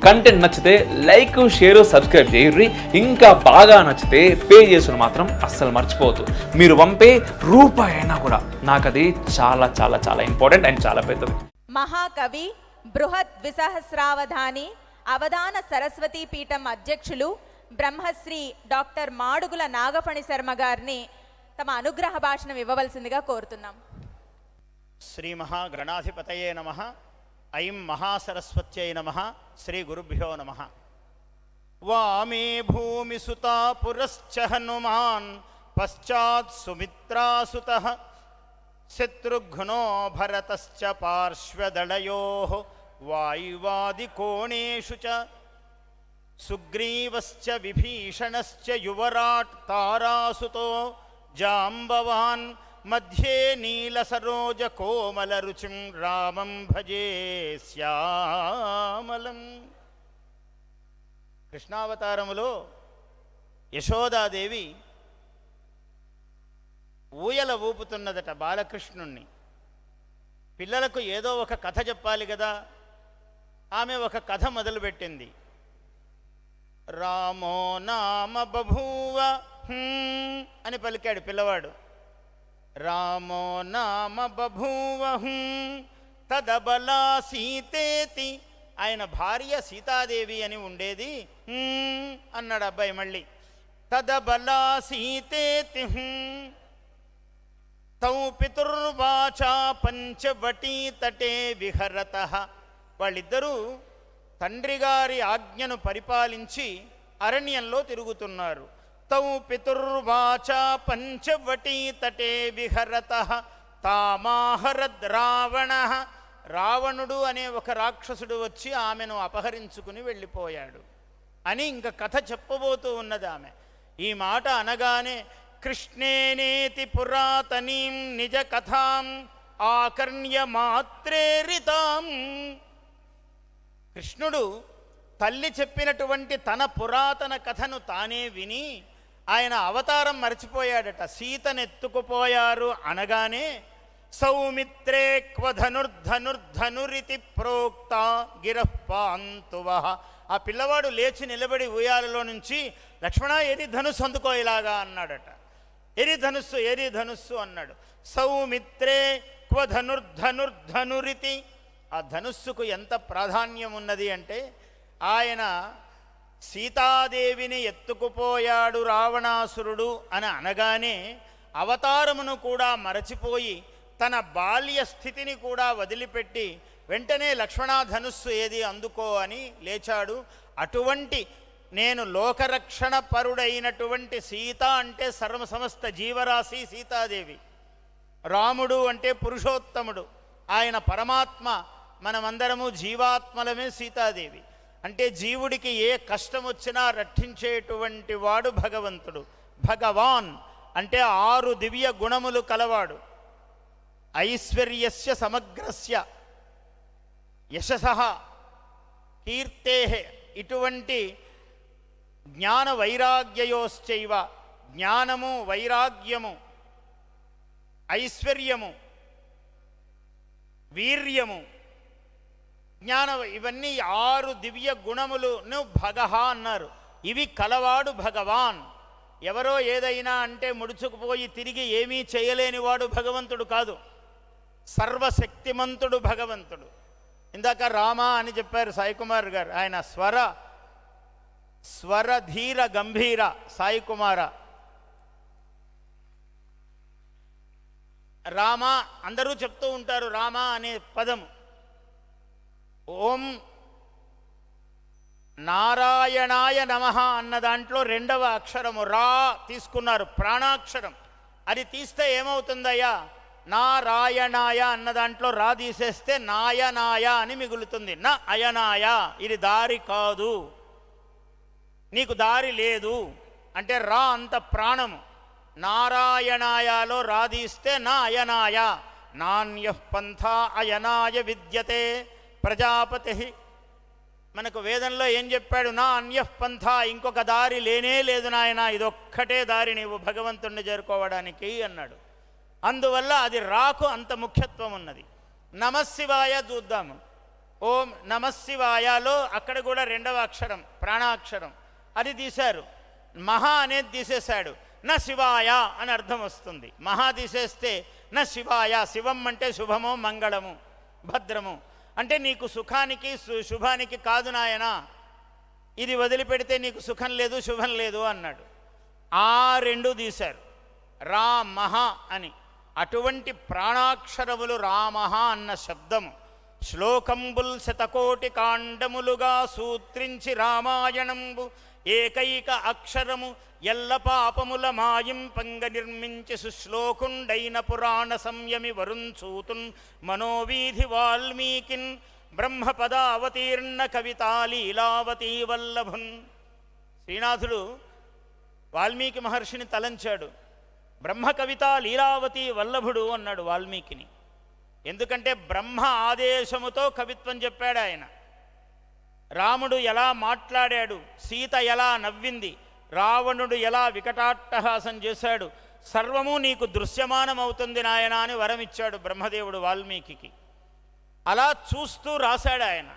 Content నచ్చితే like share subscribe చేయర్రి. ఇంకా బాగా నచ్చితే పే చేసుకుని మాత్రం అస్సలు మర్చిపోవద్దు. మీరు పంపే రూపాయి అయినా కూడా నాకు అది చాలా చాలా చాలా ఇంపార్టెంట్ అండ్ చాలా పెద్దది. మహాకవి బృహత్ ద్విసహస్రావధాని అవధాన సరస్వతీ పీఠం అధ్యక్షులు బ్రహ్మశ్రీ డాక్టర్ మాడుగుల నాగఫణి శర్మ గారిని తమ అనుగ్రహ భాషణం ఇవ్వవలసిందిగా కోరుతున్నాం. శ్రీ మహాగణాధిపతయే నమః. ఐం మహాసరస్వత్యై నమః. శ్రీ గురుభ్యో నమః. వామే భూమి సుతా పురశ్చ హనుమాన్ పశ్చాత్ సుమిత్రాసుతః శత్రుఘ్నో భరతశ్చ పార్శ్వదళయోః వాయువాదికోణేషు చ సుగ్రీవశ్చ విభీషణశ్చ యువరాట్ తారాసుతో జాంబవాన్ మధ్యే నీలసరోజ కోమల రుచిం రామం భజే శ్యామలం. కృష్ణావతారములో యశోదాదేవి ఊయల ఊపుతున్నదట బాలకృష్ణుణ్ణి. పిల్లలకు ఏదో ఒక కథ చెప్పాలి కదా. ఆమె ఒక కథ మొదలుపెట్టింది. రామో నామ బభూవ అని పలికాడు పిల్లవాడు. రామో నామ బభూవ తదబలా సీతేతి. ఆయన భార్య సీతాదేవి అని ఉండేది అన్నాడు అబ్బాయి మళ్ళీ. తదబలా సీతేతి తౌ పితుర్వాచా పంచవటీ తటే విహరతః. వాళ్ళిద్దరూ తండ్రి గారి ఆజ్ఞను పరిపాలించి అరణ్యంలో తిరుగుతున్నారు. తౌ పితుర్వాచా పంచవటీ తటే విహరతః తామాహరద్ రావణః. రావణుడు అనే ఒక రాక్షసుడు వచ్చి ఆమెను అపహరించుకుని వెళ్ళిపోయాడు అని ఇంక కథ చెప్పబోతూ ఉన్నది ఆమె. ఈ మాట అనగానే కృష్ణేనేతి పురాతనీం నిజ కథాం ఆకర్ణ్య మాత్రేరితాం. కృష్ణుడు తల్లి చెప్పినటువంటి తన పురాతన కథను తానే విని ఆయన అవతారం మర్చిపోయాడట. సీతనెత్తుకుపోయారు అనగానే సౌమిత్రే క్వధనుర్ధనుర్ధనురితి ప్రోక్త గిరఃపాంతువః. ఆ పిల్లవాడు లేచి నిలబడి ఉయ్యాలలో నుంచి లక్ష్మణ ఏది ధనుస్సు అందుకో ఇలాగా అన్నాడట. ఏది ధనుస్సు ఏది ధనుస్సు అన్నాడు. సౌమిత్రే క్వధనుర్ధనుర్ధనురితి. ఆ ధనుస్సుకు ఎంత ప్రాధాన్యం ఉన్నది అంటే ఆయన సీతాదేవిని ఎత్తుకుపోయాడు రావణాసురుడు అని అనగానే అవతారమును కూడా మరచిపోయి తన బాల్య స్థితిని కూడా వదిలిపెట్టి వెంటనే లక్ష్మణ ధనుస్సు ఏది అందుకో అని లేచాడు. అటువంటి నేను లోకరక్షణ పరుడైనటువంటి సీత అంటే సమస్త జీవరాశి సీతాదేవి. రాముడు అంటే పురుషోత్తముడు, ఆయన పరమాత్మ, మనమందరము జీవాత్మలమే. సీతాదేవి అంటే జీవుడికి ఏ కష్టం వచ్చినా రక్షించేటువంటి వాడు భగవంతుడు. భగవాన్ అంటే 6 దివ్య గుణములు కలవాడు. ఐశ్వర్యస్య సమగ్రస్య యశసః కీర్తేః. ఇటువంటి జ్ఞాన వైరాగ్యయోశ్చైవ. జ్ఞానము, వైరాగ్యము, ఐశ్వర్యము, వీర్యము, జ్ఞాన, ఇవన్నీ 6 దివ్య గుణములను భగః అన్నారు. ఇవి కలవాడు భగవాన్. ఎవరో ఏదైనా అంటే ముడుచుకుపోయి తిరిగి ఏమీ చేయలేనివాడు భగవంతుడు కాదు. సర్వశక్తిమంతుడు భగవంతుడు. ఇందాక రామ అని చెప్పారు సాయికుమార్ గారు. ఆయన స్వరధీర గంభీర సాయికుమార. రామ అందరూ చెప్తూ ఉంటారు రామ అనే పదము. ఓం నారాయణాయ నమః అన్న దాంట్లో 2వ అక్షరము రా తీసుకున్నారు, ప్రాణాక్షరం. అది తీస్తే ఏమవుతుందయ్యా? నారాయణాయ అన్న దాంట్లో రా తీసేస్తే నాయనాయ అని మిగులుతుంది. నా అయనాయ, ఇది దారి కాదు, నీకు దారి లేదు అంటే రా అంత ప్రాణము. నారాయణాయలో రాదీస్తే నా అయనాయ. నాణ్యః పంథా అయనాయ విద్యతే ప్రజాపతి. మనకు వేదంలో ఏం చెప్పాడు? నా అన్యః పంథా, ఇంకొక దారి లేనే లేదు నాయన, ఇదొక్కటే దారి నీవు భగవంతుణ్ణి చేరుకోవడానికి అన్నాడు. అందువల్ల అది రాకు అంత ముఖ్యత్వం ఉన్నది. నమశివాయ చూద్దాము. ఓం నమశివాయలో అక్కడ కూడా రెండవ అక్షరం ప్రాణాక్షరం అది తీశారు. మహా అనేది తీసేశాడు. న శివాయ అని అర్థం వస్తుంది. మహా తీసేస్తే న శివాయ, శివం అంటే శుభము మంగళము భద్రము అంటే నీకు సుఖానికి శుభానికి కాదు నాయనా, ఇది వదిలిపెడితే నీకు సుఖం లేదు శుభం లేదు అన్నాడు. ఆ రెండు తీశారు రామః అని. అటువంటి ప్రాణాక్షరములు రామః అన్న శబ్దము శ్లోకంబుల్ శతకోటి కాండములుగా సూత్రించి రామాయణంబు ఏకైక అక్షరము ఎల్ల పాపముల మాయింపంగ నిర్మించి సుశ్లోకుండైన పురాణ సంయమి వరుంచూతున్ మనోవీధి వాల్మీకిన్ బ్రహ్మపదావతీర్ణ కవితా లీలావతీ వల్లభున్. శ్రీనాథుడు వాల్మీకి మహర్షిని తలంచాడు. బ్రహ్మ కవితా లీలావతి వల్లభుడు అన్నాడు వాల్మీకిని. ఎందుకంటే బ్రహ్మ ఆదేశముతో కవిత్వం చెప్పాడు ఆయన. రాముడు ఎలా మాట్లాడాడు, సీత ఎలా నవ్వింది, రావణుడు ఎలా వికటాట్టహాసం చేశాడు, సర్వము నీకు దృశ్యమానమవుతుంది నాయనా అని వరమిచ్చాడు బ్రహ్మదేవుడు వాల్మీకి. అలా చూస్తూ రాశాడు ఆయన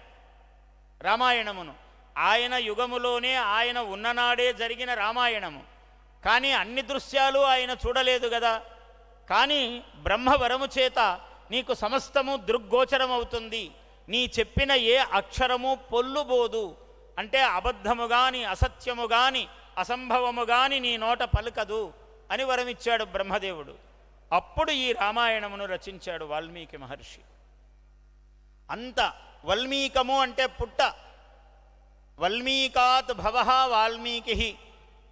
రామాయణమును. ఆయన యుగములోనే ఆయన ఉన్ననాడే జరిగిన రామాయణము. కానీ అన్ని దృశ్యాలు ఆయన చూడలేదు కదా. కానీ బ్రహ్మవరము చేత నీకు సమస్తము దృగ్గోచరమవుతుంది. నీ చెప్పిన ఏ అక్షరము పొల్లుబోదు, అంటే అబద్ధము గాని అసత్యము గాని అసంభవము గాని నీ నోట పలుకదు అని వరమిచ్చాడు బ్రహ్మదేవుడు. అప్పుడు ఈ రామాయణమును రచించాడు వాల్మీకి మహర్షి. అంత వల్మీకము అంటే పుట్ట. వల్మీకాత్ భవః వాల్మీకి,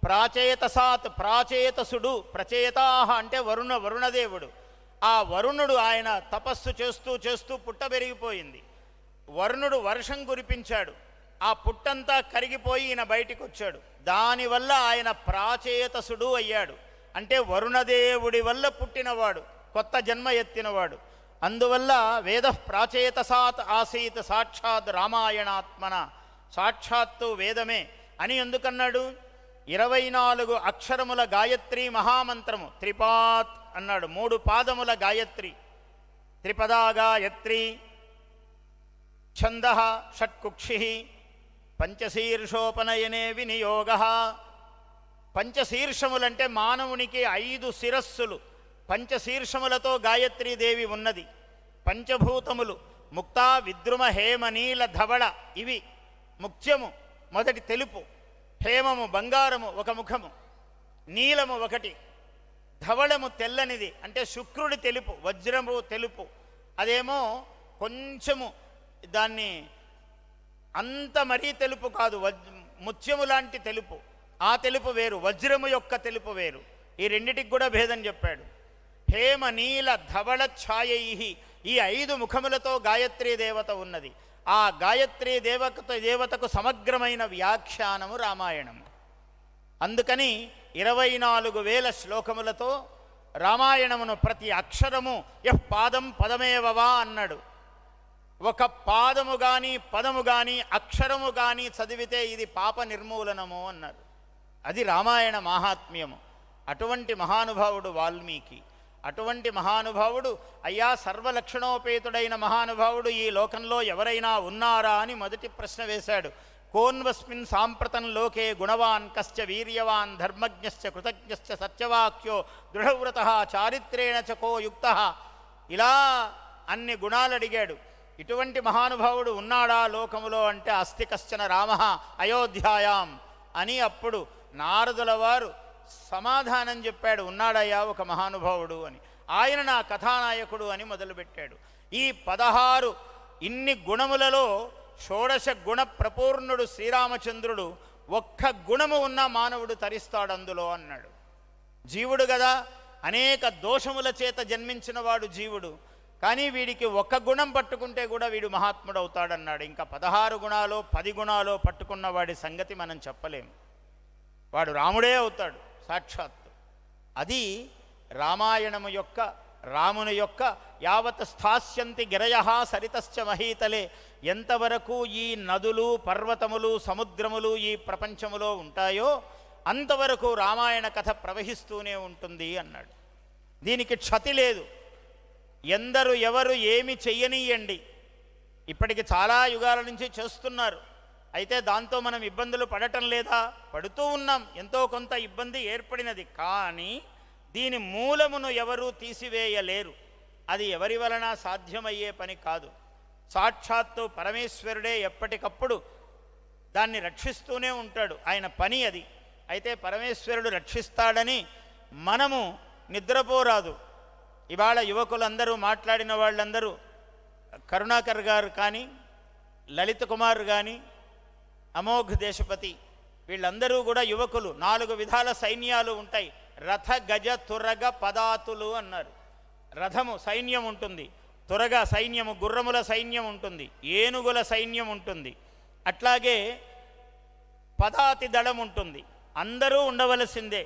ప్రాచేతసాత్ ప్రాచేతసుడు, ప్రచేతాహ అంటే వరుణదేవుడు. ఆ వరుణుడు ఆయన తపస్సు చేస్తూ చేస్తూ పుట్ట పెరిగిపోయింది. వరుణుడు వర్షం కురిపించాడు. ఆ పుట్టంతా కరిగిపోయి ఈయన బయటికి వచ్చాడు. దానివల్ల ఆయన ప్రాచేతసుడు అయ్యాడు. అంటే వరుణదేవుడి వల్ల పుట్టినవాడు, కొత్త జన్మ ఎత్తినవాడు. అందువల్ల వేద ప్రాచేతసాత్ ఆసీత్ సాక్షాత్ రామాయణాత్మన, సాక్షాత్తు వేదమే అని ఎందుకన్నాడు? 24 అక్షరముల గాయత్రి మహామంత్రము త్రిపాత్ అన్నాడు. 3 పాదముల గాయత్రి, త్రిపదా గాయత్రి, ఛందః షట్కుక్షి, పంచశీర్షోపనయనే వినియోగ. పంచశీర్షములంటే మానవునికి 5 శిరస్సులు. పంచశీర్షములతో గాయత్రీదేవి ఉన్నది. పంచభూతములు ముక్త విద్రుమ హేమ నీల ధవళ ఇవి ముఖ్యము. మొదటి తెలుపు, హేమము బంగారము ఒక ముఖము, నీలము ఒకటి, ధవళము తెల్లనిది అంటే శుక్రుడి తెలుపు, వజ్రము తెలుపు. అదేమో కొంచెము దాన్ని అంత మరీ తెలుపు కాదు, ముత్యము లాంటి తెలుపు. ఆ తెలుపు వేరు, వజ్రము యొక్క తెలుపు వేరు. ఈ రెండిటికి కూడా భేదం చెప్పాడు. హేమ నీల ధవళ ఛాయై, ఈ 5 ముఖములతో గాయత్రీ దేవత ఉన్నది. ఆ గాయత్రీ దేవతకు సమగ్రమైన వ్యాఖ్యానము రామాయణము. అందుకని 24,000 శ్లోకములతో రామాయణమును ప్రతి అక్షరము యః పాదం పదమేవవా అన్నాడు. ఒక పాదము కానీ పదము కానీ అక్షరము కానీ చదివితే ఇది పాప నిర్మూలనము అన్నారు. అది రామాయణ మాహాత్మ్యము. అటువంటి మహానుభావుడు వాల్మీకి. అటువంటి మహానుభావుడు అయ్యా సర్వలక్షణోపేతుడైన మహానుభావుడు ఈ లోకంలో ఎవరైనా ఉన్నారా అని మొదటి ప్రశ్న వేశాడు. కోన్వస్మిన్ సాంప్రతం లోకే గుణవాన్ కశ్చ వీర్యవాన్ ధర్మజ్ఞశ్చ కృతజ్ఞశ్చ సత్యవాక్యో దృఢవ్రతః చారిత్రేణ చ కో యుక్తః. ఇలా అన్ని గుణాలు అడిగాడు. ఇటువంటి మహానుభావుడు ఉన్నాడా లోకములో అంటే అస్తి కశ్చన రామః అయోధ్యాయాం అని అప్పుడు నారదుల వారు సమాధానం చెప్పాడు. ఉన్నాడయ్యా ఒక మహానుభావుడు అని. ఆయన నా కథానాయకుడు అని మొదలుపెట్టాడు. ఈ 16 ఇన్ని గుణములలో 16 గుణ ప్రపూర్ణుడు శ్రీరామచంద్రుడు. ఒక్క గుణము ఉన్న మానవుడు తరిస్తాడు అందులో అన్నాడు. జీవుడు కదా, అనేక దోషముల చేత జన్మించిన వాడు జీవుడు. కానీ వీడికి ఒక్క గుణం పట్టుకుంటే కూడా వీడు మహాత్ముడు అవుతాడన్నాడు. ఇంకా 16 గుణాలో 10 గుణాలో పట్టుకున్న వాడి సంగతి మనం చెప్పలేము. వాడు రాముడే అవుతాడు సాక్షాత్తు. అది రామాయణము యొక్క, రాముని యొక్క యావత్ స్థాస్యంతి గిరయః సరితశ్చ మహీతలే, ఎంతవరకు ఈ నదులు పర్వతములు సముద్రములు ఈ ప్రపంచములో ఉంటాయో అంతవరకు రామాయణ కథ ప్రవహిస్తూనే ఉంటుంది అన్నాడు. దీనికి క్షతి లేదు. ఎందరు ఎవరు ఏమి చెయ్యనీయండి, ఇప్పటికి చాలా యుగాల నుంచి చేస్తున్నారు. అయితే దాంతో మనం ఇబ్బందులు పడటం లేదా? పడుతూ ఉన్నాం. ఎంతో కొంత ఇబ్బంది ఏర్పడినది. కానీ దీని మూలమును ఎవరూ తీసివేయలేరు. అది ఎవరి వలన సాధ్యమయ్యే పని కాదు. సాక్షాత్తు పరమేశ్వరుడే ఎప్పటికప్పుడు దాన్ని రక్షిస్తూనే ఉంటాడు. ఆయన పని అది. అయితే పరమేశ్వరుడు రక్షిస్తాడని మనము నిద్రపోరాదు. ఇవాళ యువకులందరూ మాట్లాడిన వాళ్ళందరూ కరుణాకర్ గారు కానీ, లలిత్ కుమార్ కానీ, అమోఘ్ దేశపతి, వీళ్ళందరూ కూడా యువకులు. 4 విధాల సైన్యాలు ఉంటాయి. రథ, గజ, తురగ, పదాతులు అన్నారు. రథము సైన్యం ఉంటుంది, తురగ సైన్యము గుర్రముల సైన్యం ఉంటుంది, ఏనుగుల సైన్యం ఉంటుంది, అట్లాగే పదాతి దళం ఉంటుంది. అందరూ ఉండవలసిందే,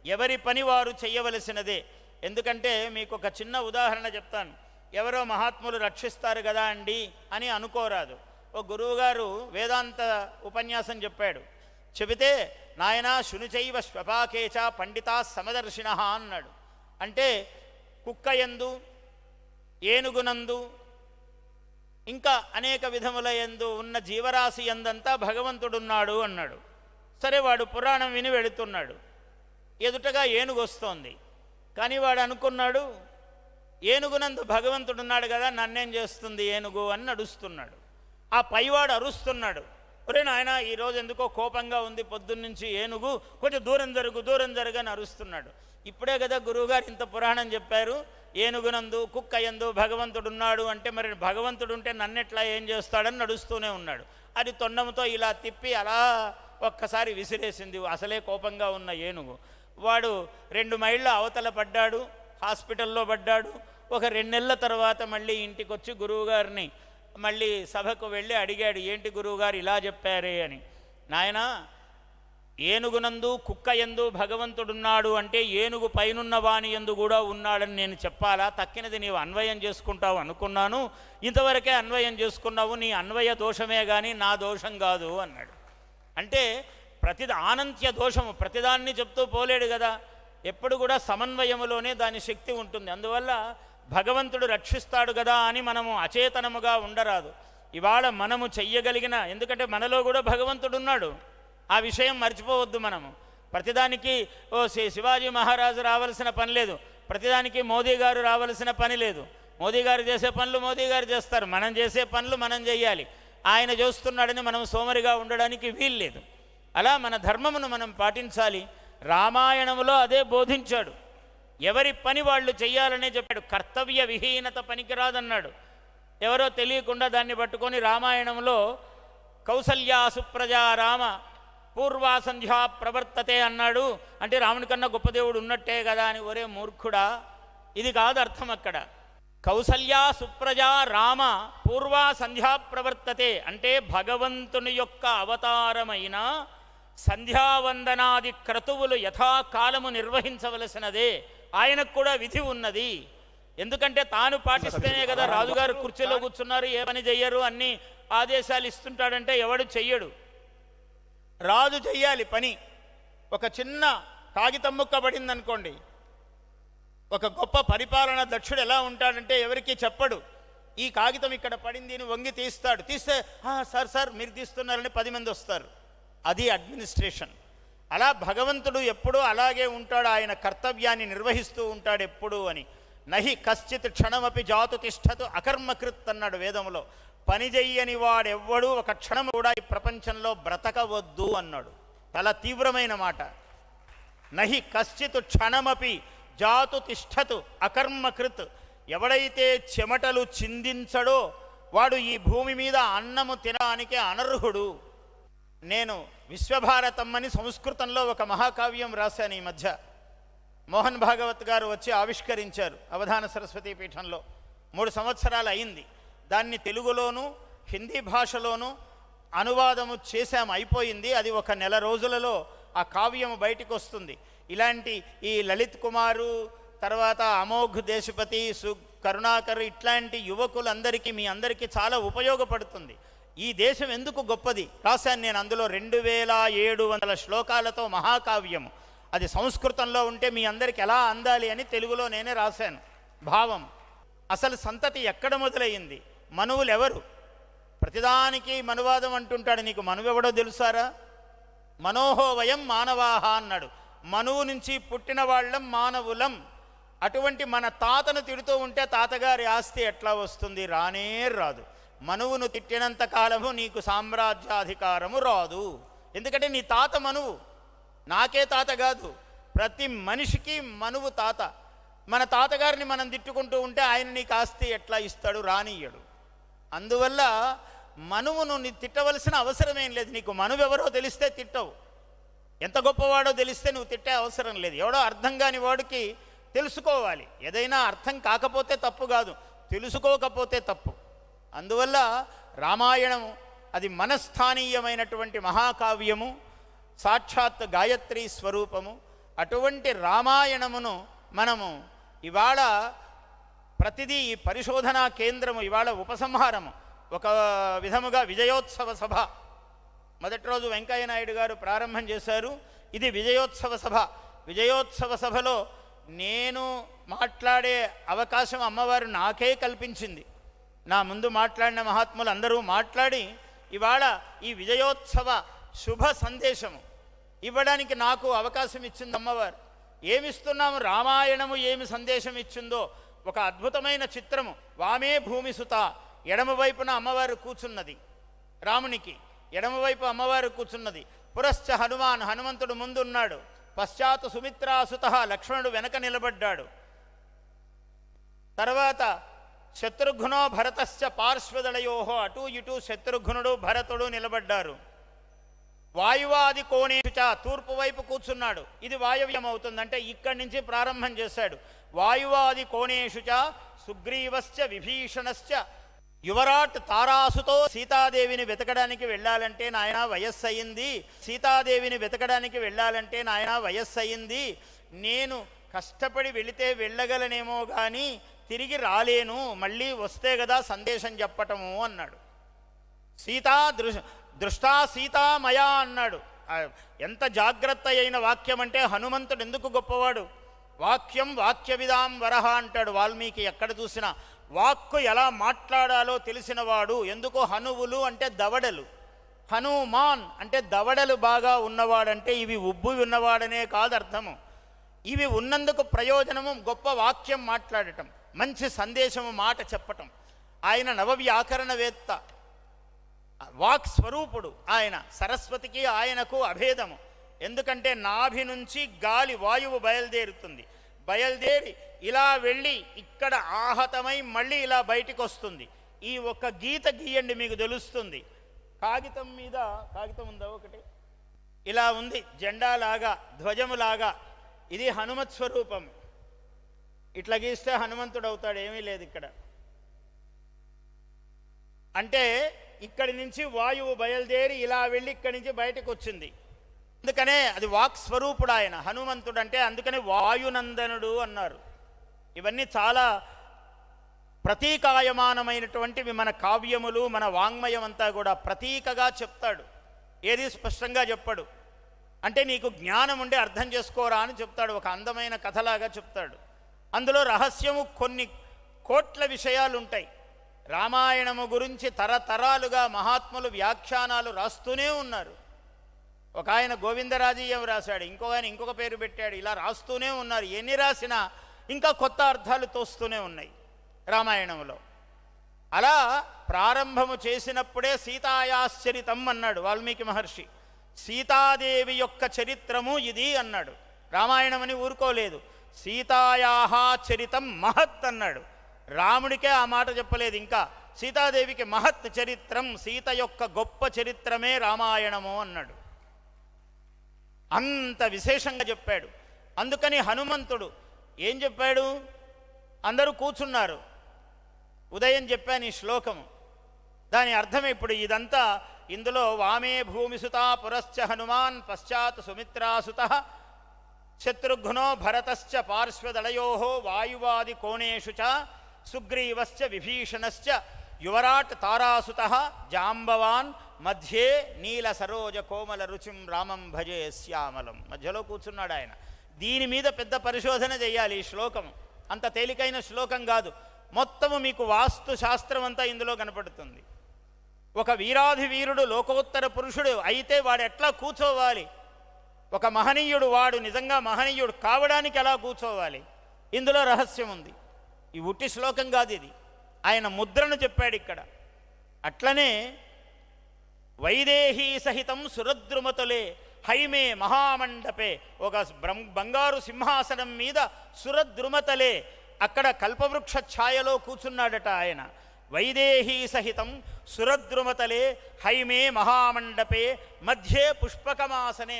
ఎవరి పని వారు చెయ్యవలసినదే. ఎందుకంటే మీకు ఒక చిన్న ఉదాహరణ చెప్తాను. ఎవరో మహాత్ములు రక్షిస్తారు కదా అండి అని అనుకోరాదు. ఓ గురువుగారు వేదాంత ఉపన్యాసం చెప్పాడు. చెబితే నాయనా శునుచైవ శ్వపాకేచ పండితా సమదర్శిన అన్నాడు. అంటే కుక్క యందు, ఏనుగునందు, ఇంకా అనేక విధముల యందు ఉన్న జీవరాశి యందంతా భగవంతుడున్నాడు అన్నాడు. సరే, వాడు పురాణం విని వెళుతున్నాడు. ఎదుటగా ఏనుగు వస్తోంది. కానీ వాడు అనుకున్నాడు, ఏనుగునందు భగవంతుడున్నాడు కదా, నన్నేం చేస్తుంది ఏనుగు అని నడుస్తున్నాడు. ఆ పైవాడు అరుస్తున్నాడు, ఒరే నాయన ఈరోజు ఎందుకో కోపంగా ఉంది, పొద్దున్నుంచి ఏనుగు, కొంచెం దూరం జరుగు అని అరుస్తున్నాడు. ఇప్పుడే కదా గురువుగారు ఇంత పురాణం చెప్పారు, ఏనుగునందు కుక్క యందు భగవంతుడున్నాడు అంటే మరి భగవంతుడు ఉంటే నన్నెట్లా ఏం చేస్తాడని నడుస్తూనే ఉన్నాడు. అది తొండంతో ఇలా తిప్పి అలా ఒక్కసారి విసిరేసింది అసలే కోపంగా ఉన్న ఏనుగు. వాడు 2 మైళ్ళ అవతల పడ్డాడు, హాస్పిటల్లో పడ్డాడు. ఒక 2 నెలల తర్వాత మళ్ళీ ఇంటికి వచ్చి గురువుగారిని మళ్ళీ సభకు వెళ్ళి అడిగాడు, ఏంటి గురువుగారు ఇలా చెప్పారే అని. నాయనా, ఏనుగునందు కుక్క యందు భగవంతుడున్నాడు అంటే ఏనుగు పైనున్న వాని యందు కూడా ఉన్నాడని నేను చెప్పాలా? తక్కినది నీవు అన్వయం చేసుకుంటావు అనుకున్నాను, ఇంతవరకే అన్వయం చేసుకున్నావు, నీ అన్వయ దోషమే కానీ నా దోషం కాదు అన్నాడు. అంటే ఆనంత్య దోషము, ప్రతిదాన్ని చెప్తూ పోలేడు కదా. ఎప్పుడు కూడా సమన్వయములోనే దాని శక్తి ఉంటుంది. అందువల్ల భగవంతుడు రక్షిస్తాడు కదా అని మనము అచేతనముగా ఉండరాదు. ఇవాళ మనము చెయ్యగలిగిన, ఎందుకంటే మనలో కూడా భగవంతుడు ఉన్నాడు, ఆ విషయం మర్చిపోవద్దు. మనము ప్రతిదానికి శివాజీ మహారాజు రావాల్సిన పని లేదు, ప్రతిదానికి మోదీ గారు రావాల్సిన పని లేదు. మోదీ గారు చేసే పనులు మోదీ గారు చేస్తారు, మనం చేసే పనులు మనం చేయాలి. ఆయన చేస్తున్నాడని మనం సోమరిగా ఉండడానికి వీల్లేదు. అలా మన ధర్మమును మనం పాటించాలి. రామాయణంలో అదే బోధించాడు. ఎవరి పని వాళ్ళు చెయ్యాలనే చెప్పాడు. కర్తవ్య విహీనత పనికిరాదన్నాడు. ఎవరో తెలియకుండా దాన్ని పట్టుకొని రామాయణంలో కౌసల్యా సుప్రజా రామ పూర్వా సంధ్యా ప్రవర్తతే అన్నాడు. అంటే రాముని కన్నా గొప్ప దేవుడు ఉన్నట్టే కదా అని. ఒరే మూర్ఖుడా, ఇది కాదు అర్థం అక్కడ. కౌసల్యా సుప్రజా రామ పూర్వా సంధ్యా ప్రవర్తతే అంటే భగవంతుని యొక్క అవతారమైన సంధ్యావందనాది క్రతువులు యథాకాలము నిర్వహించవలసినదే. ఆయనకు కూడా విధి ఉన్నది. ఎందుకంటే తాను పాటిస్తేనే కదా రాజుగారు కుర్చీలో కూర్చున్నారు, ఏ పని చెయ్యరు, అన్ని ఆదేశాలు ఇస్తుంటాడంటే ఎవడు చెయ్యడు. రాజు చెయ్యాలి పని. ఒక చిన్న కాగితం ముక్క పడింది అనుకోండి, ఒక గొప్ప పరిపాలన దక్షుడు ఎలా ఉంటాడంటే ఎవరికి చెప్పడు. ఈ కాగితం ఇక్కడ పడింది అని వంగి తీస్తాడు. తీస్తే సార్ మీరు తీస్తున్నారని 10 మంది వస్తారు. అది అడ్మినిస్ట్రేషన్. అలా భగవంతుడు ఎప్పుడూ అలాగే ఉంటాడు. ఆయన కర్తవ్యాన్ని నిర్వహిస్తూ ఉంటాడు ఎప్పుడూ అని. నహి కశ్చిత్ క్షణమపి జాతు తిష్టతు అకర్మకృత్ అన్నాడు వేదంలో. పని చెయ్యని వాడెవ్వడూ ఒక క్షణం కూడా ఈ ప్రపంచంలో బ్రతకవద్దు అన్నాడు. చాలా తీవ్రమైన మాట. నహి కశ్చిత్ క్షణమపి జాతు తిష్టతు అకర్మకృత్. ఎవడైతే చెమటలు చిందించడో వాడు ఈ భూమి మీద అన్నము తినడానికి అనర్హుడు. నేను విశ్వభారతం అని సంస్కృతంలో ఒక మహాకావ్యం రాశాను ఈ మధ్య. మోహన్ భాగవత్ గారు వచ్చి ఆవిష్కరించారు అవధాన సరస్వతీ పీఠంలో. 3 సంవత్సరాలు అయింది. దాన్ని తెలుగులోను హిందీ భాషలోను అనువాదము చేశాము, అయిపోయింది. అది ఒక 1 నెల రోజులలో ఆ కావ్యము బయటికి వస్తుంది. ఇలాంటి ఈ లలిత్ కుమారు, తర్వాత అమోఘ్ దేశపతి, కరుణాకర్, ఇట్లాంటి యువకులందరికీ మీ అందరికీ చాలా ఉపయోగపడుతుంది. ఈ దేశం ఎందుకు గొప్పది రాశాను నేను. అందులో 2700 శ్లోకాలతో మహాకావ్యము. అది సంస్కృతంలో ఉంటే మీ అందరికి ఎలా అందాలి అని తెలుగులో నేనే రాశాను భావం. అసలు సంతతి ఎక్కడ మొదలయ్యింది, మనువులు ఎవరు, ప్రతిదానికి మనువాదం అంటుంటాడు. నీకు మనువెవడో తెలుసారా? మనోహో వయం మానవాహ అన్నాడు. మనువు నుంచి పుట్టిన వాళ్ళం మానవులం. అటువంటి మన తాతను తిడుతూ ఉంటే తాతగారి ఆస్తి ఎట్లా వస్తుంది? రానే రాదు. మనువును తిట్టినంత కాలము నీకు సామ్రాజ్యాధికారము రాదు. ఎందుకంటే నీ తాత మనువు, నాకే తాత కాదు, ప్రతి మనిషికి మనువు తాత. మన తాతగారిని మనం తిట్టుకుంటూ ఉంటే ఆయన నీకు ఆస్తి ఎట్లా ఇస్తాడు? రానియ్యడు. అందువల్ల మనువును నీ తిట్టవలసిన అవసరమేం లేదు. నీకు మనువు ఎవరో తెలిస్తే తిట్టవు, ఎంత గొప్పవాడో తెలిస్తే నువ్వు తిట్టే అవసరం లేదు. ఎవడో అర్థం కాని వాడికి తెలుసుకోవాలి. ఏదైనా అర్థం కాకపోతే తప్పు కాదు, తెలుసుకోకపోతే తప్పు. అందువల్ల రామాయణము అది మనస్థానీయమైనటువంటి మహాకావ్యము, సాక్షాత్ గాయత్రీ స్వరూపము. అటువంటి రామాయణమును మనము ఇవాళ ప్రతిదీ ఈ పరిశోధనా కేంద్రము ఇవాళ ఉపసంహారము ఒక విధముగా విజయోత్సవ సభ. మొదటి రోజు వెంకయ్య నాయుడు గారు ప్రారంభం చేశారు. ఇది విజయోత్సవ సభ. విజయోత్సవ సభలో నేను మాట్లాడే అవకాశం అమ్మవారు నాకే కల్పించింది. నా ముందు మాట్లాడిన మహాత్ములు అందరూ మాట్లాడి ఇవాళ ఈ విజయోత్సవ శుభ సందేశము ఇవ్వడానికి నాకు అవకాశం ఇచ్చింది అమ్మవారు. ఏమిస్తున్నాము? రామాయణము ఏమి సందేశం ఇచ్చిందో ఒక అద్భుతమైన చిత్రము. వామే భూమిసుత, ఎడమవైపున అమ్మవారు కూర్చున్నది, రామునికి ఎడమవైపు అమ్మవారు కూర్చున్నది. పురశ్చ హనుమాన్, హనుమంతుడు ముందున్నాడు. పశ్చాత్ సుమిత్రాసుత, లక్ష్మణుడు వెనక నిలబడ్డాడు. తర్వాత శత్రుఘ్నో భరతశ్చ పార్శ్వదళయోహో, అటు ఇటు శత్రుఘ్నుడు భరతుడు నిలబడ్డారు. వాయువాది కోణేషుచ, తూర్పు వైపు కూర్చున్నాడు. ఇది వాయవ్యం అవుతుందంటే ఇక్కడి నుంచి ప్రారంభం చేశాడు. వాయువాది కోణేషుచ సుగ్రీవశ్చ విభీషణశ్చ యువరాట్ తారాసుతో, సీతాదేవిని వెతకడానికి వెళ్ళాలంటే నాయన వయస్సు అయింది, సీతాదేవిని వెతకడానికి వెళ్ళాలంటే నాయన వయస్సు అయింది, నేను కష్టపడి వెళితే వెళ్ళగలనేమో కానీ తిరిగి రాలేను, మళ్ళీ వస్తే కదా సందేశం చెప్పటము అన్నాడు. సీతా దృష్టా సీతా మయా అన్నాడు. ఎంత జాగ్రత్త అయిన వాక్యం అంటే హనుమంతుడు ఎందుకు గొప్పవాడు? వాక్యం వాక్యవిదాం వరహ అంటాడు వాల్మీకి. ఎక్కడ చూసినా వాక్కు ఎలా మాట్లాడాలో తెలిసినవాడు. ఎందుకు? హనువులు అంటే దవడలు, హనుమాన్ అంటే దవడలు బాగా ఉన్నవాడంటే ఇవి ఉబ్బు ఉన్నవాడనే కాదు అర్థము. ఇవి ఉన్నందుకు ప్రయోజనము గొప్ప వాక్యం మాట్లాడటం, మంచి సందేశము మాట చెప్పటం. ఆయన నవవ్యాకరణవేత్త, వాక్ స్వరూపుడు ఆయన. సరస్వతికి ఆయనకు అభేదము. ఎందుకంటే నాభి నుంచి గాలి వాయువు బయలుదేరుతుంది, బయలుదేరి ఇలా వెళ్ళి ఇక్కడ ఆహతమై మళ్ళీ ఇలా బయటికి వస్తుంది. ఈ ఒక్క గీత గీయండి మీకు తెలుస్తుంది. కాగితం మీద, కాగితం ఉందా ఒకటి, ఇలా ఉంది జెండాలాగా, ధ్వజములాగా. ఇది హనుమత్ స్వరూపం. ఇట్లా గీస్తే హనుమంతుడు అవుతాడు. ఏమీ లేదు ఇక్కడ. అంటే ఇక్కడి నుంచి వాయువు బయలుదేరి ఇలా వెళ్ళి ఇక్కడి నుంచి బయటకు వచ్చింది. అందుకనే అది వాక్ స్వరూపుడు ఆయన హనుమంతుడు అంటే. అందుకనే వాయునందనుడు అన్నారు. ఇవన్నీ చాలా ప్రతీకాయమానమైనటువంటివి. మన కావ్యములు, మన వాంగ్మయం అంతా కూడా ప్రతీకగా చెప్తాడు, ఏది స్పష్టంగా చెప్పడు. అంటే నీకు జ్ఞానం ఉండే అర్థం చేసుకోరా అని చెప్తాడు. ఒక అందమైన కథలాగా చెప్తాడు. అందులో రహస్యము కొన్ని కోట్ల విషయాలు ఉంటాయి. రామాయణము గురించి తరతరాలుగా మహాత్ములు వ్యాఖ్యానాలు రాస్తూనే ఉన్నారు. ఒక ఆయన గోవిందరాజీయం రాశాడు, ఇంకో ఆయన ఇంకొక పేరు పెట్టాడు. ఇలా రాస్తూనే ఉన్నారు. ఎన్ని రాసినా ఇంకా కొత్త అర్థాలు తోస్తూనే ఉన్నాయి రామాయణంలో. అలా ప్రారంభము చేసినప్పుడే సీతాయాశ్చరితం అన్నాడు వాల్మీకి మహర్షి. సీతాదేవి యొక్క చరిత్రము ఇది అన్నాడు. రామాయణమని ఊరుకోలేదు. సీతాయాహ చరితం మహత్ అన్నాడు. రాముడికే ఆ మాట చెప్పలేదు. ఇంకా సీతాదేవికి మహత్ చరిత్రం, సీత యొక్క గొప్ప చరిత్రమే రామాయణము అన్నాడు. అంత విశేషంగా చెప్పాడు. అందుకని హనుమంతుడు ఏం చెప్పాడు? అందరూ కూర్చున్నారు. ఉదయం చెప్పాను ఈ శ్లోకము. దాని అర్థం ఇప్పుడు ఇదంతా ఇందులో వామే భూమిసుత పురశ్చ హనుమాన్ పశ్చాత్ సుమిత్రాసుత శత్రుఘ్నో భరతశ్చ పార్శ్వదళయో వాయువాది కోణేషు చ సుగ్రీవశ్చ విభీషణశ్చ యువరాట్ తారాసుత జాంబవాన్ మధ్యే నీల సరోజ కోమల రుచిం రామం భజే శ్యామలం. మధ్యలో కూర్చున్నాడు ఆయన. దీని మీద పెద్ద పరిశోధన చేయాలి. ఈ శ్లోకం అంత తేలికైన శ్లోకం కాదు. మొత్తము మీకు వాస్తు శాస్త్రం అంతా ఇందులో కనపడుతుంది. ఒక వీరాధి వీరుడు లోకోత్తర పురుషుడు అయితే వాడు ఎట్లా కూర్చోవాలి, ఒక మహనీయుడు వాడు నిజంగా మహనీయుడు కావడానికి ఎలా కూర్చోవాలి, ఇందులో రహస్యం ఉంది. ఈ ఉట్టి శ్లోకం కాదు ఇది, ఆయన ముద్రను చెప్పాడు ఇక్కడ. అట్లనే వైదేహీ సహితం సురద్రుమతులే హైమే మహామండపే, ఒక బంగారు సింహాసనం మీద సురద్రుమతలే, అక్కడ కల్పవృక్ష ఛాయలో కూర్చున్నాడట ఆయన. వైదేహీ సహితం సురద్రుమతలే హైమే మహామండపే మధ్యే పుష్పకమాసనే,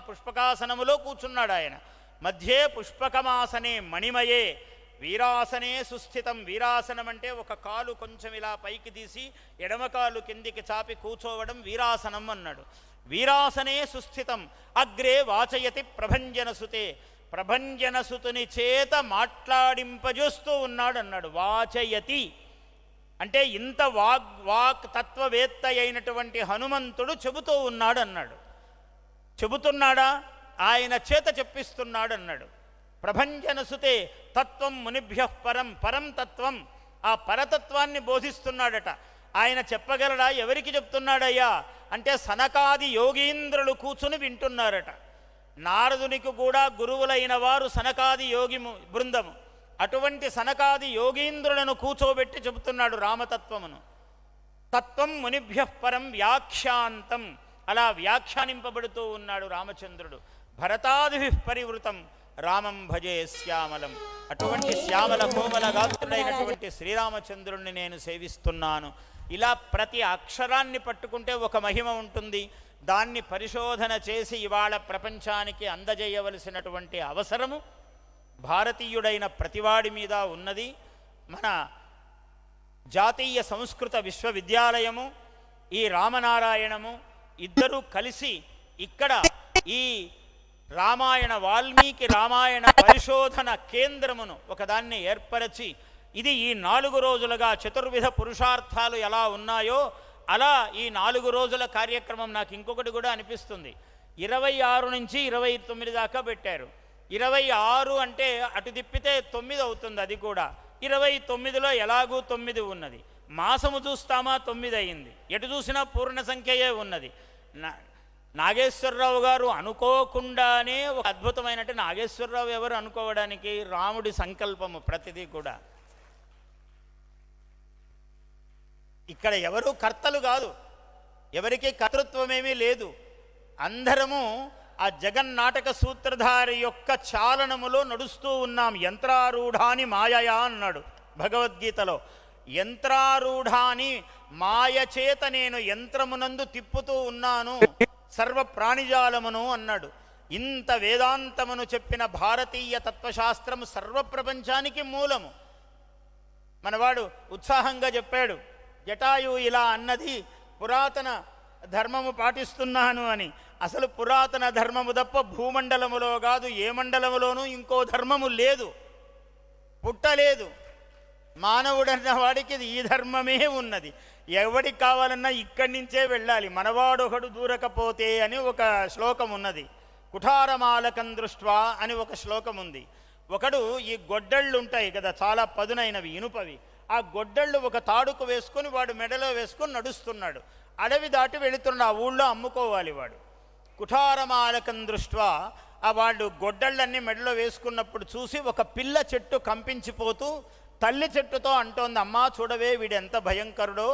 పుష్పకాసనములో కూర్చున్నాడు ఆయన. మధ్యే పుష్పకమాసనే మణిమయే వీరాసనే సుస్థితం. వీరాసనం అంటే ఒక కాలు కొంచెం ఇలా పైకి తీసి ఎడమ కాలు కిందికి చాపి కూర్చోవడం వీరాసనం అన్నాడు. వీరాసనే సుస్థితం అగ్రే వాచయతి ప్రభంజనసుతే, ప్రభంజనసుతుని చేత మాట్లాడింపజేస్తూ ఉన్నాడు అన్నాడు. వాచయతి అంటే ఇంత వాక్ తత్వవేత్త అయినటువంటి హనుమంతుడు చెబుతూ ఉన్నాడు అన్నాడు. చెబుతున్నాడా, ఆయన చేత చెప్పిస్తున్నాడు అన్నాడు. ప్రభంజనసుతే తత్వం మునిభ్య పరం తత్వం, ఆ పరతత్వాన్ని బోధిస్తున్నాడట. ఆయన చెప్పగలడా, ఎవరికి చెప్తున్నాడయ్యా అంటే సనకాది యోగీంద్రులు కూర్చుని వింటున్నారట. నారదునికి కూడా గురువులైన వారు సనకాది యోగి బృందము. అటువంటి సనకాది యోగీంద్రులను కూర్చోబెట్టి చెబుతున్నాడు రామతత్వమును. తత్వం మునిభ్య పరం వ్యాఖ్యాంతం, అలా వ్యాఖ్యానింపబడుతూ ఉన్నాడు రామచంద్రుడు. భరతాదిభి పరివృతం రామం భజే శ్యామలం. అటువంటి శ్యామల కోమల గాత్రుడైనటువంటి శ్రీరామచంద్రుణ్ణి నేను సేవిస్తున్నాను. ఇలా ప్రతి అక్షరాన్ని పట్టుకుంటే ఒక మహిమ ఉంటుంది. దాన్ని పరిశోధన చేసి ఇవాళ ప్రపంచానికి అందజేయవలసినటువంటి అవసరము భారతీయుడైన ప్రతివాడి మీద ఉన్నది. మన జాతీయ సంస్కృత విశ్వవిద్యాలయము, ఈ రామనారాయణము ఇద్దరూ కలిసి ఇక్కడ ఈ రామాయణ వాల్మీకి రామాయణ పరిశోధన కేంద్రమును ఒకదాన్ని ఏర్పరచి, ఇది ఈ 4 రోజులుగా చతుర్విధ పురుషార్థాలు ఎలా ఉన్నాయో అలా ఈ 4 రోజుల కార్యక్రమం నాకు ఇంకొకటి కూడా అనిపిస్తుంది. 26 నుంచి 29 దాకా పెట్టారు. 26 అంటే అటు తిప్పితే 9 అవుతుంది, అది కూడా 29లో ఎలాగూ 9 ఉన్నది. మాసము చూస్తామా 9 అయింది, ఎటు చూసినా పూర్ణ సంఖ్యయే ఉన్నది. నాగేశ్వరరావు గారు అనుకోకుండానే ఒక అద్భుతమైనట్టు, నాగేశ్వరరావు ఎవరు అనుకోవడానికి, రాముడి సంకల్పము ప్రతిదీ కూడా. ఇక్కడ ఎవరు కర్తలు కాదు, ఎవరికి కర్తృత్వమేమీ లేదు. అందరము ఆ జగన్నాటక సూత్రధారి యొక్క చాలనములో నడుస్తూ ఉన్నాం. యంత్రారూఢాని మాయయా అన్నాడు భగవద్గీతలో. యంత్రారూఢాని మాయ చేత నేను యంత్రమునందు తిప్పుతూ ఉన్నాను సర్వ ప్రాణిజాలమును అన్నాడు. ఇంత వేదాంతమును చెప్పిన భారతీయ తత్వశాస్త్రము సర్వప్రపంచానికి మూలము. మనవాడు ఉత్సాహంగా చెప్పాడు, జటాయు ఇలా అన్నది పురాతన ధర్మము పాటిస్తున్నాను అని. అసలు పురాతన ధర్మము తప్ప భూమండలములో కాదు ఏ మండలములోనూ ఇంకో ధర్మము లేదు, పుట్టలేదు. మానవుడన్న వాడికి ఈ ధర్మమే ఉన్నది. ఎవడికి కావాలన్నా ఇక్కడి నుంచే వెళ్ళాలి, మనవాడొకడు దూరకపోతే అని ఒక శ్లోకం ఉన్నది. కుఠారమాలకం దృష్ట్వా అని ఒక శ్లోకం ఉంది. ఒకడు ఈ గొడ్డళ్ళు ఉంటాయి కదా, చాలా పదునైనవి ఇనుపవి, ఆ గొడ్డళ్ళు ఒక తాడుకు వేసుకొని వాడు మెడలో వేసుకొని నడుస్తున్నాడు. అడవి దాటి వెళుతున్న ఆ ఊళ్ళో అమ్ముకోవాలి వాడు. కుఠారమాలకం దృష్ట్వా ఆ వాళ్ళు గొడ్డళ్ళన్నీ మెడలో వేసుకున్నప్పుడు చూసి ఒక పిల్ల చెట్టు కంపించిపోతూ తల్లి చెట్టుతో అంటోంది, అమ్మా చూడవే వీడు ఎంత భయంకరుడో,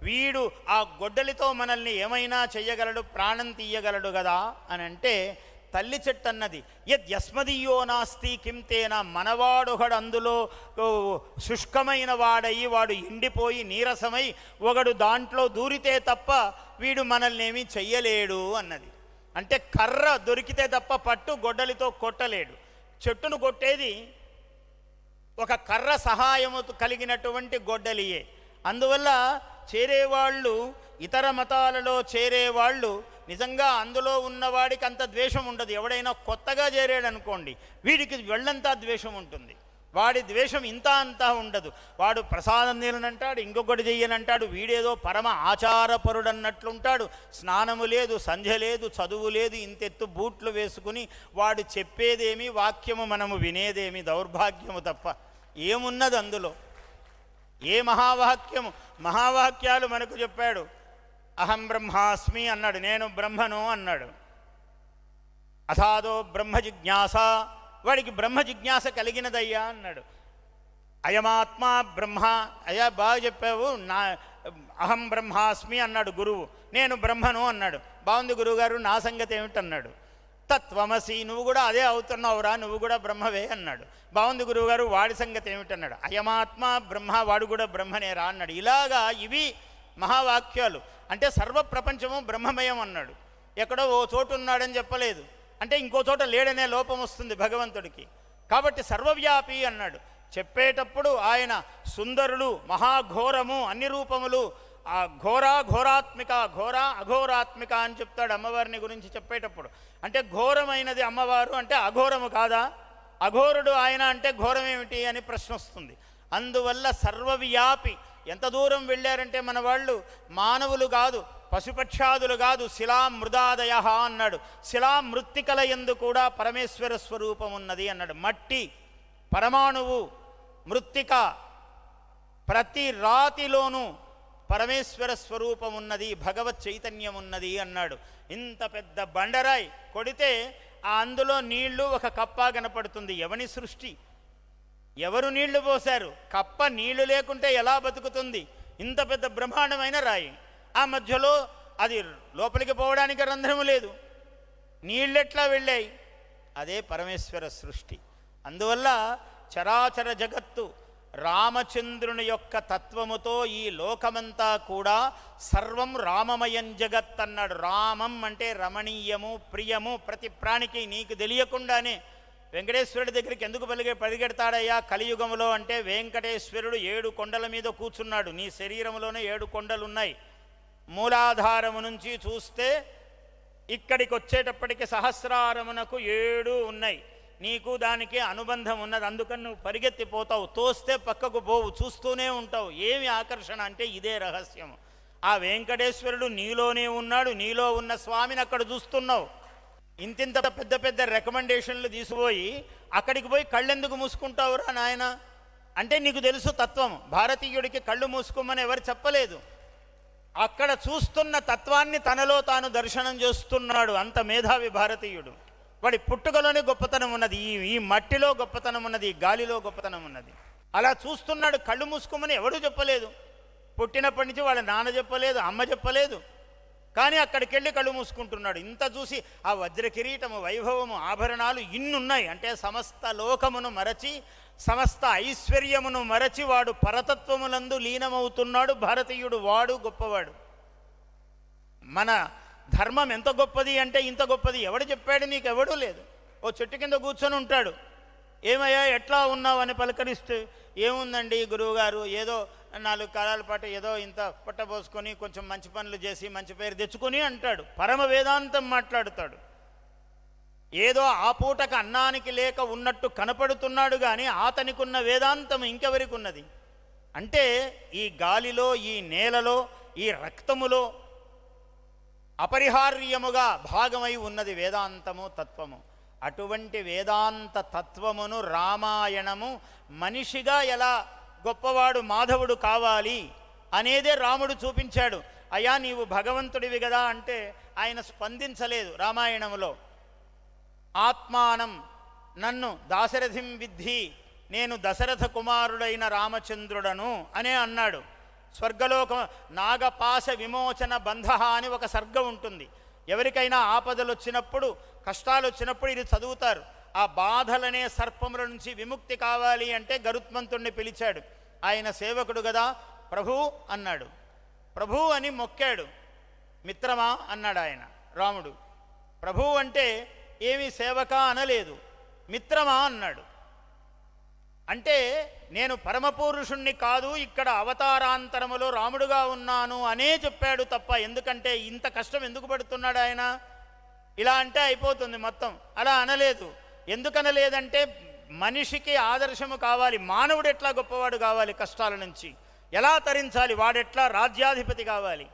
వీడు ఆ గొడ్డలితో మనల్ని ఏమైనా చెయ్యగలడు, ప్రాణం తీయగలడు కదా అని అంటే తల్లి చెట్టు అన్నది, యస్మదీయో నాస్తి కింతేనా, మనవాడొకడు అందులో శుష్కమైన వాడయి వాడు ఎండిపోయి నీరసమై ఒకడు దాంట్లో దూరితే తప్ప వీడు మనల్ని ఏమీ చెయ్యలేడు అన్నది. అంటే కర్ర దొరికితే తప్ప పట్టు గొడ్డలితో కొట్టలేడు. చెట్టును కొట్టేది ఒక కర్ర సహాయము కలిగినటువంటి గొడ్డలియే. అందువల్ల చేరేవాళ్ళు, ఇతర మతాలలో చేరేవాళ్ళు నిజంగా అందులో ఉన్నవాడికి అంత ద్వేషం ఉండదు. ఎవడైనా కొత్తగా చేరాడు అనుకోండి, వీడికి వెళ్ళంతా ద్వేషం ఉంటుంది. వాడి ద్వేషం ఇంత అంతా ఉండదు. వాడు ప్రసాదం తిననంటాడు, ఇంకొకటి చెయ్యనంటాడు, వీడేదో పరమ ఆచారపరుడు అన్నట్లుంటాడు. స్నానము లేదు, సంధ్య లేదు, చదువు లేదు, ఇంతెత్తు బూట్లు వేసుకుని వాడు చెప్పేదేమి వాక్యము మనము వినేదేమి దౌర్భాగ్యము తప్ప ఏమున్నది అందులో. ఏ మహావాక్యము, మహావాక్యాలు మనకు చెప్పాడు. అహం బ్రహ్మాస్మి అన్నాడు, నేను బ్రహ్మను అన్నాడు. అథాదో బ్రహ్మ జిజ్ఞాస, వాడికి బ్రహ్మ జిజ్ఞాస కలిగినదయ్యా అన్నాడు. అయమాత్మ బ్రహ్మ, అయ్యా బాగా చెప్పావు, నా అహం బ్రహ్మాస్మి అన్నాడు గురువు. నేను బ్రహ్మను అన్నాడు. బాగుంది గురువుగారు, నా సంగతి ఏమిటన్నాడు. తత్వమసి, నువ్వు కూడా అదే అవుతున్నావురా, నువ్వు కూడా బ్రహ్మవే అన్నాడు. బాగుంది గురువుగారు, వాడి సంగతి ఏమిటన్నాడు. అయమాత్మ బ్రహ్మ, వాడు కూడా బ్రహ్మనేరా అన్నాడు. ఇలాగా ఇవి మహావాక్యాలు. అంటే సర్వ ప్రపంచము బ్రహ్మమయం అన్నాడు. ఎక్కడో ఓ చోటు ఉన్నాడని చెప్పలేదు, అంటే ఇంకో చోట లేడనే లోపం వస్తుంది భగవంతుడికి. కాబట్టి సర్వవ్యాపి అన్నాడు. చెప్పేటప్పుడు ఆయన సుందరులు, మహాఘోరము, అన్ని రూపములు, ఆ ఘోరాత్మిక, అఘోరాత్మిక అని చెప్తాడు అమ్మవారిని గురించి చెప్పేటప్పుడు. అంటే ఘోరమైనది అమ్మవారు అంటే అఘోరము కాదా? అఘోరుడు ఆయన అంటే ఘోరమేమిటి అని ప్రశ్న వస్తుంది. అందువల్ల సర్వవ్యాపి. ఎంత దూరం వెళ్ళారంటే మన వాళ్ళు, మానవులు కాదు, పశుపక్షాదులు కాదు, శిలామృదాదయ అన్నాడు. శిలామృత్తికల యందు కూడా పరమేశ్వర స్వరూపం ఉన్నది అన్నాడు. మట్టి, పరమాణువు, మృత్తిక, ప్రతి రాతిలోనూ పరమేశ్వర స్వరూపం ఉన్నది, భగవత్ చైతన్యం ఉన్నది అన్నాడు. ఇంత పెద్ద బండరాయి కొడితే అందులో నీళ్లు ఒక కప్ప కనపడుతుంది. ఎవని సృష్టి? ఎవరు నీళ్లు పోశారు? కప్ప నీళ్లు లేకుంటే ఎలా బతుకుతుంది? ఇంత పెద్ద బ్రహ్మాండమైన రాయి, ఆ మధ్యలో అది లోపలికి పోవడానికి రంధ్రము లేదు, నీళ్ళెట్లా వెళ్ళాయి? అదే పరమేశ్వర సృష్టి. అందువల్ల చరాచర జగత్తు రామచంద్రుని యొక్క తత్వముతో ఈ లోకమంతా కూడా సర్వం రామమయం జగత్ అన్నాడు. రామం అంటే రమణీయము, ప్రియము. ప్రతి ప్రాణికి నీకు తెలియకుండానే వెంకటేశ్వరుడి దగ్గరికి ఎందుకు పరిగెడతాడయ్యా కలియుగములో అంటే, వెంకటేశ్వరుడు 7 కొండల మీద కూర్చున్నాడు. నీ శరీరంలోనే 7 కొండలు ఉన్నాయి. మూలాధారము నుంచి చూస్తే ఇక్కడికి వచ్చేటప్పటికి సహస్రారమునకు 7 ఉన్నాయి. నీకు దానికి అనుబంధం ఉన్నది, అందుకని నువ్వు పరిగెత్తిపోతావు. తోస్తే పక్కకు పోవు, చూస్తూనే ఉంటావు. ఏమి ఆకర్షణ అంటే ఇదే రహస్యము. ఆ వెంకటేశ్వరుడు నీలోనే ఉన్నాడు, నీలో ఉన్న స్వామిని అక్కడ చూస్తున్నావు. ఇంతింత పెద్ద పెద్ద రికమెండేషన్లు తీసిపోయి అక్కడికి పోయి కళ్ళెందుకు మూసుకుంటావురా నాయన అంటే, నీకు తెలుసు తత్వం. భారతీయుడికి కళ్ళు మూసుకోమని ఎవరు చెప్పలేదు. అక్కడ చూస్తున్న తత్వాన్ని తనలో తాను దర్శనం చేస్తున్నాడు. అంత మేధావి భారతీయుడు. వాడి పుట్టుకలోనే గొప్పతనం ఉన్నది, ఈ మట్టిలో గొప్పతనం ఉన్నది, ఈ గాలిలో గొప్పతనం ఉన్నది. అలా చూస్తున్నాడు. కళ్ళు మూసుకోమని ఎవడూ చెప్పలేదు. పుట్టినప్పటి నుంచి వాళ్ళ నాన్న చెప్పలేదు, అమ్మ చెప్పలేదు. కానీ అక్కడికి వెళ్ళి కళ్ళు మూసుకుంటున్నాడు. ఇంత చూసి ఆ వజ్ర కిరీటము, వైభవము, ఆభరణాలు ఇన్నున్నాయి అంటే సమస్త లోకమును మరచి, సమస్త ఐశ్వర్యమును మరచి వాడు పరతత్వములందు లీనమవుతున్నాడు భారతీయుడు. వాడు గొప్పవాడు. మన ధర్మం ఎంత గొప్పది అంటే ఇంత గొప్పది ఎవడు చెప్పాడు? నీకెవడూ లేదు. ఓ చెట్టు కింద కూర్చొని ఉంటాడు. ఏమయ్యా ఎట్లా ఉన్నావు అని పలకరిస్తే, ఏముందండి గురువుగారు, ఏదో 4 కాలాల పాటు ఏదో ఇంత పొట్టబోసుకొని కొంచెం మంచి పనులు చేసి మంచి పేరు తెచ్చుకొని అంటాడు. పరమ వేదాంతం మాట్లాడుతాడు. ఏదో ఆ పూటకు అన్నానికి లేక ఉన్నట్టు కనపడుతున్నాడు, కానీ అతనికున్న వేదాంతం ఇంకెవరికి ఉన్నది? అంటే ఈ గాలిలో, ఈ నేలలో, ఈ రక్తములో అపరిహార్యముగా భాగమై ఉన్నది వేదాంతము, తత్వము. అటువంటి వేదాంత తత్వమును రామాయణము మనిషిగా ఎలా గొప్పవాడు మాధవుడు కావాలి అనేదే రాముడు చూపించాడు. అయ్యా నీవు భగవంతుడివి కదా అంటే ఆయన స్పందించలేదు. రామాయణములో ఆత్మానం నన్ను దాశరథిం విద్ధి, నేను దశరథ కుమారుడైన రామచంద్రుడను అనే అన్నాడు. స్వర్గలోక నాగపాశ విమోచన బంధ అని ఒక సర్గం ఉంటుంది. ఎవరికైనా ఆపదలు వచ్చినప్పుడు, కష్టాలు వచ్చినప్పుడు ఇది చదువుతారు. ఆ బాధలనే సర్పముల నుంచి విముక్తి కావాలి అంటే గరుత్మంతుణ్ణి పిలిచాడు. ఆయన సేవకుడు కదా, ప్రభు అన్నాడు. ప్రభు అని మొక్కాడు. మిత్రమా అన్నాడు ఆయన. రాముడు ప్రభు అంటే ఏమి సేవక అనలేదు, మిత్రమా అన్నాడు. అంటే నేను పరమపురుషుణ్ణి కాదు, ఇక్కడ అవతారాంతరములో రాముడుగా ఉన్నాను అనే చెప్పాడు తప్ప, ఎందుకంటే ఇంత కష్టం ఎందుకు పడుతున్నాడు ఆయన? ఇలా అంటే అయిపోతుంది మొత్తం. అలా అనలేదు. ఎందుకనలేదంటే మనిషికి ఆదర్శము కావాలి. మానవుడు ఎట్లా గొప్పవాడు కావాలి, కష్టాల నుంచి ఎలా తరించాలి, వాడెట్లా రాజ్యాధిపతి కావాలి,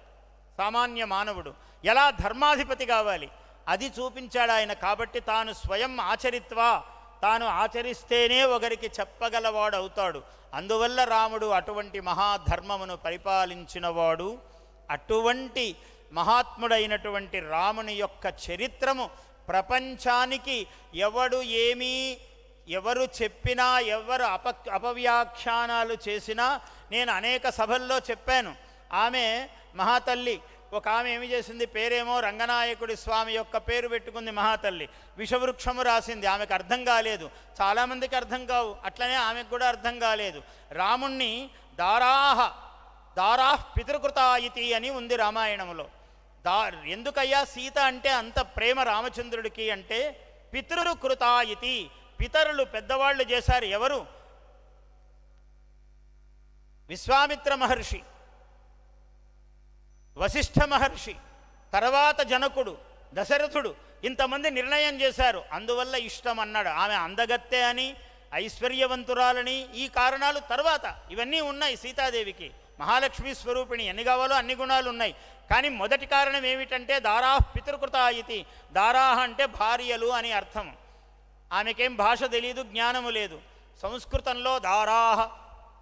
సామాన్య మానవుడు ఎలా ధర్మాధిపతి కావాలి, అది చూపించాడు ఆయన. కాబట్టి తాను స్వయం ఆచరిత్వా తాను ఆచరిస్తేనే ఒకరికి చెప్పగలవాడు అవుతాడు. అందువల్ల రాముడు అటువంటి మహాధర్మమును పరిపాలించినవాడు. అటువంటి మహాత్ముడైనటువంటి రాముని యొక్క చరిత్రము ప్రపంచానికి ఎవరు చెప్పినా, ఎవరు అపవ్యాఖ్యానాలు చేసినా, నేను అనేక సభల్లో చెప్పాను. ఆమె మహాతల్లి, ఒక ఆమె ఏమి చేసింది, పేరేమో రంగనాయకుడి స్వామి యొక్క పేరు పెట్టుకుంది మహాతల్లి. విషవృక్షము రాసింది, ఆమెకు అర్థం కాలేదు. చాలామందికి అర్థం కావు, అట్లనే ఆమెకు కూడా అర్థం కాలేదు. రాముణ్ణి దారాహ్ పితృకృతాయితి అని ఉంది రామాయణంలో. ఎందుకయ్యా సీత అంటే అంత ప్రేమ రామచంద్రుడికి అంటే, పితృకృతాయితి, పితరులు పెద్దవాళ్ళు చేశారు. ఎవరు? విశ్వామిత్ర మహర్షి, వశిష్ఠ మహర్షి, తర్వాత జనకుడు, దశరథుడు, ఇంతమంది నిర్ణయం చేశారు. అందువల్ల ఇష్టం అన్నాడు. ఆమె అందగత్తె అని, ఐశ్వర్యవంతురాలని, ఈ కారణాలు తర్వాత ఇవన్నీ ఉన్నాయి. సీతాదేవికి మహాలక్ష్మి స్వరూపిణి, ఎన్ని కావాలో అన్ని గుణాలు ఉన్నాయి. కానీ మొదటి కారణం ఏమిటంటే దారాహ్ పితృకృతాయితి. దారాహ అంటే భార్యలు అని అర్థం. ఆమెకేం భాష తెలియదు, జ్ఞానము లేదు. సంస్కృతంలో దారాహ,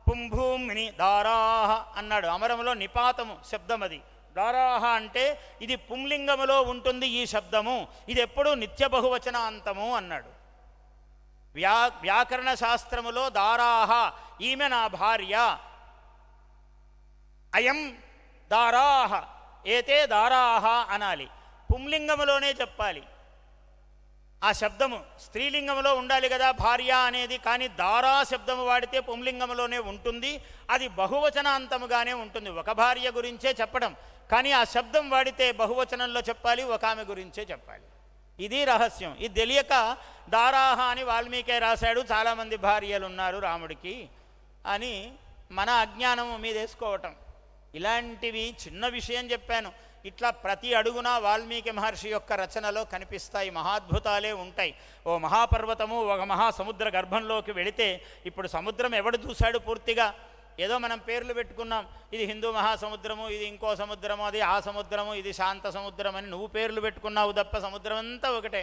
పుంభూమిని దారాహ అన్నాడు. అమరంలో నిపాతము శబ్దం అది. దారాహ అంటే ఇది పుంలింగములో ఉంటుంది ఈ శబ్దము, ఇది ఎప్పుడూ నిత్య బహువచనాంతము అన్నాడు. వ్యాకరణ శాస్త్రములో దారాహ, ఈమె నా భార్య, అయం దారాహ, ఏతే దారాహ అనాలి. పుంలింగములోనే చెప్పాలి. ఆ శబ్దము స్త్రీలింగంలో ఉండాలి కదా భార్య అనేది. కానీ దారా శబ్దము వాడితే పుంలింగంలోనే ఉంటుంది, అది బహువచనాంతముగానే ఉంటుంది. ఒక భార్య గురించే చెప్పడం, కానీ ఆ శబ్దం వాడితే బహువచనంలో చెప్పాలి, ఒక ఆమె గురించే చెప్పాలి. ఇది రహస్యం. ఇది తెలియక దారాహ అని వాల్మీకే రాశాడు, చాలామంది భార్యలు ఉన్నారు రాముడికి అని మన అజ్ఞానము మీదేసుకోవటం. ఇలాంటివి చిన్న విషయం చెప్పాను. ఇట్లా ప్రతి అడుగునా వాల్మీకి మహర్షి యొక్క రచనలో కనిపిస్తాయి, మహాద్భుతాలే ఉంటాయి. ఓ మహాపర్వతము ఒక మహాసముద్ర గర్భంలోకి వెళితే, ఇప్పుడు సముద్రం ఎవడు చూశాడు పూర్తిగా? ఏదో మనం పేర్లు పెట్టుకున్నాం, ఇది హిందూ మహాసముద్రము, ఇది ఇంకో సముద్రము, అది ఆ సముద్రము, ఇది శాంత సముద్రం అని నువ్వు పేర్లు పెట్టుకున్నావు తప్ప సముద్రం అంతా ఒకటే,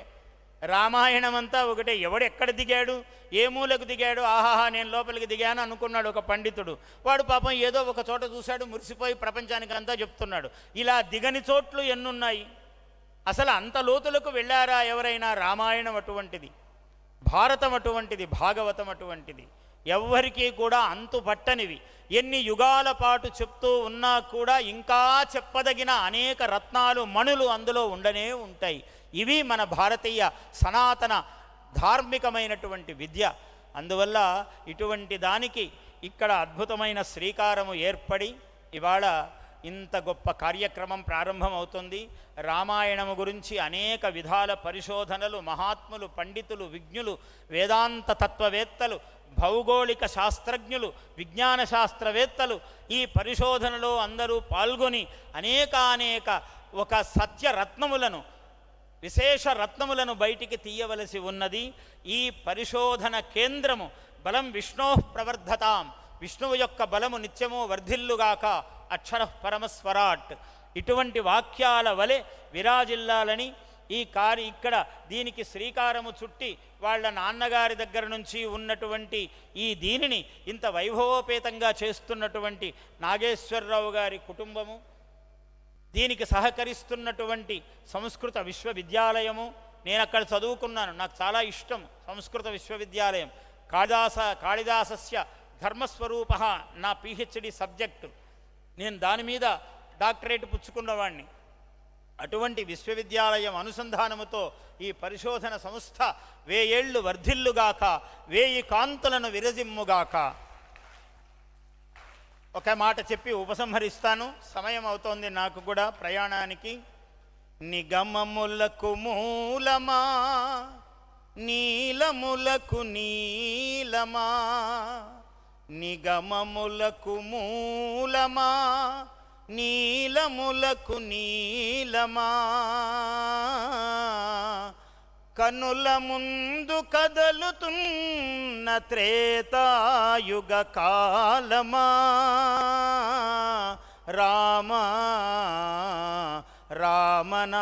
రామాయణం అంతా ఒకటే. ఎవడెక్కడ దిగాడు, ఏ మూలకు దిగాడు, ఆహాహా నేను లోపలికి దిగాను అనుకున్నాడు ఒక పండితుడు. వాడు పాపం ఏదో ఒక చోట చూశాడు, మురిసిపోయి ప్రపంచానికి అంతా చెప్తున్నాడు. ఇలా దిగని చోట్లు ఎన్నున్నాయి. అసలు అంత లోతులకు వెళ్ళారా ఎవరైనా? రామాయణం అటువంటిది, భారతం అటువంటిది, భాగవతం అటువంటిది. ఎవ్వరికీ కూడా అంతు పట్టనివి. ఎన్ని యుగాల పాటు చెప్తూ ఉన్నా కూడా ఇంకా చెప్పదగిన అనేక రత్నాలు, మణులు అందులో ఉండనే ఉంటాయి. ఇవి మన భారతీయ సనాతన ధార్మికమైనటువంటి విద్య. అందువల్ల ఇటువంటి దానికి ఇక్కడ అద్భుతమైన శ్రీకారము ఏర్పడి ఇవాళ ఇంత గొప్ప కార్యక్రమం ప్రారంభమవుతుంది. రామాయణము గురించి అనేక విధాల పరిశోధనలు, మహాత్ములు, పండితులు, విజ్ఞులు, వేదాంత తత్వవేత్తలు, భౌగోళిక శాస్త్రజ్ఞులు, విజ్ఞాన శాస్త్రవేత్తలు ఈ పరిశోధనలో అందరూ పాల్గొని అనేక ఒక సత్యరత్నములను, విశేష రత్నములను బయటికి తీయవలసి ఉన్నది. ఈ పరిశోధన కేంద్రము బలం విష్ణోః ప్రవర్ధతాం, విష్ణువు యొక్క బలము నిత్యము వర్ధిల్లుగాక, అక్షరః పరమస్వరాట్. ఇటువంటి వాక్యాల వలె విరాజిల్లాలని ఇక్కడ దీనికి శ్రీకారము చుట్టి వాళ్ళ నాన్నగారి దగ్గర నుంచి ఉన్నటువంటి ఈ దీనిని ఇంత వైభవోపేతంగా చేస్తున్నటువంటి నాగేశ్వరరావు గారి కుటుంబము, దీనికి సహకరిస్తున్నటువంటి సంస్కృత విశ్వవిద్యాలయము, నేను అక్కడ చదువుకున్నాను, నాకు చాలా ఇష్టం సంస్కృత విశ్వవిద్యాలయం. కాళిదాసస్య ధర్మస్వరూప నా పిహెచ్డి సబ్జెక్టు, నేను దాని మీద డాక్టరేట్ పుచ్చుకున్నవాణ్ణి. అటువంటి విశ్వవిద్యాలయం అనుసంధానముతో ఈ పరిశోధన సంస్థ 1000 ఏళ్ళు వర్ధిల్లుగాక, 1000 కాంతులను విరజిమ్ముగాక. ఒక మాట చెప్పి ఉపసంహరిస్తాను, సమయం అవుతోంది నాకు కూడా ప్రయాణానికి. నిగమములకు మూలమా, నీలములకు నీలమా, నిగమములకు మూలమా, నీలములకు నీలమా, కనుల ముందు కదలుతున్న త్రేతాయుగ కాలమా, రామా రామనారాయణమా.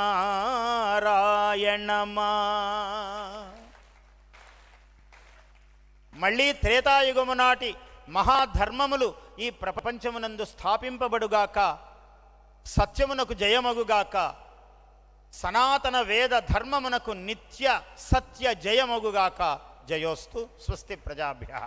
మళ్ళీ త్రేతాయుగము నాటి మహాధర్మములు ఈ ప్రపంచమునందు స్థాపింపబడుగాక, సత్యమునకు జయమగుగాక, సనాతన వేద ధర్మమునకు నిత్య సత్య జయమగుగాక. జయోస్తు. స్వస్తి ప్రజాభ్యః.